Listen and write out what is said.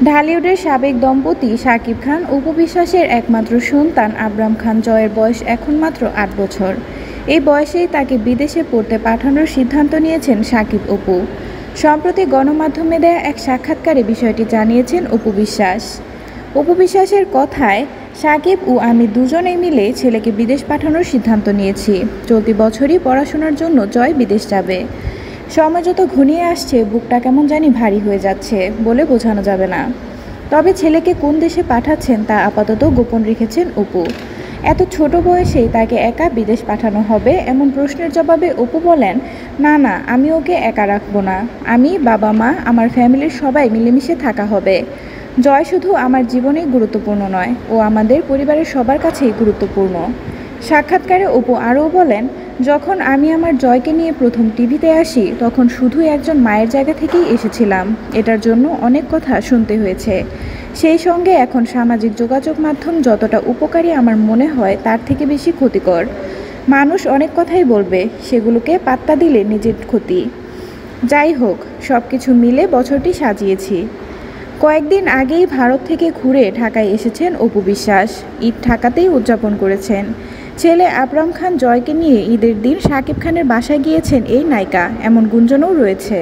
ঢালিউডের সাবেক দম্পতি শাকিব খান অপু বিশ্বাসের একমাত্র সন্তান আবরাম খান জয়ের বয়স এখন মাত্র ৮ বছর। এই বয়সেই তাকে বিদেশে পড়তে পাঠানোর সিদ্ধান্ত নিয়েছেন শাকিব অপু। সম্প্রতি গণমাধ্যমে দেয়া এক সাক্ষাৎকারে বিষয়টি জানিয়েছেন অপু বিশ্বাস। অপু বিশ্বাসের কথায়, শাকিব ও আমি দুজনেই মিলে ছেলেকে বিদেশ পাঠানোর সিদ্ধান্ত নিয়েছি। চলতি বছরই পড়াশোনার জন্য জয় বিদেশ যাবে। সময় যত ঘনিয়ে আসছে বুকটা কেমন জানি ভারী হয়ে যাচ্ছে বলে বোঝানো যাবে না। তবে ছেলেকে কোন দেশে পাঠাচ্ছেন তা আপাতত গোপন রেখেছেন অপু। এত ছোট বয়সেই তাকে একা বিদেশ পাঠানো হবে এমন প্রশ্নের জবাবে অপু বলেন, না না, আমি ওকে একা রাখবো না। আমি, বাবা মা, আমার ফ্যামিলির সবাই মিলেমিশে থাকা হবে। জয় শুধু আমার জীবনেই গুরুত্বপূর্ণ নয়, ও আমাদের পরিবারের সবার কাছেই গুরুত্বপূর্ণ। সাক্ষাৎকারে অপু আরও বলেন, যখন আমি আমার জয়কে নিয়ে প্রথম টিভিতে আসি তখন শুধুই একজন মায়ের জায়গা থেকেই এসেছিলাম। এটার জন্য অনেক কথা শুনতে হয়েছে। সেই সঙ্গে এখন সামাজিক যোগাযোগ মাধ্যম যতটা উপকারী আমার মনে হয় তার থেকে বেশি ক্ষতিকর। মানুষ অনেক কথাই বলবে, সেগুলোকে পাত্তা দিলে নিজের ক্ষতি। যাই হোক, সব কিছু মিলে বছরটি সাজিয়েছি। কয়েকদিন আগেই ভারত থেকে ঘুরে ঢাকায় এসেছেন অপু বিশ্বাস। ঈদ ঢাকাতেই উদযাপন করেছেন। ছেলে আবরাম খান জয়কে নিয়ে ঈদের দিন শাকিব খানের বাসায় গিয়েছেন এই নায়িকা, এমন গুঞ্জনও রয়েছে।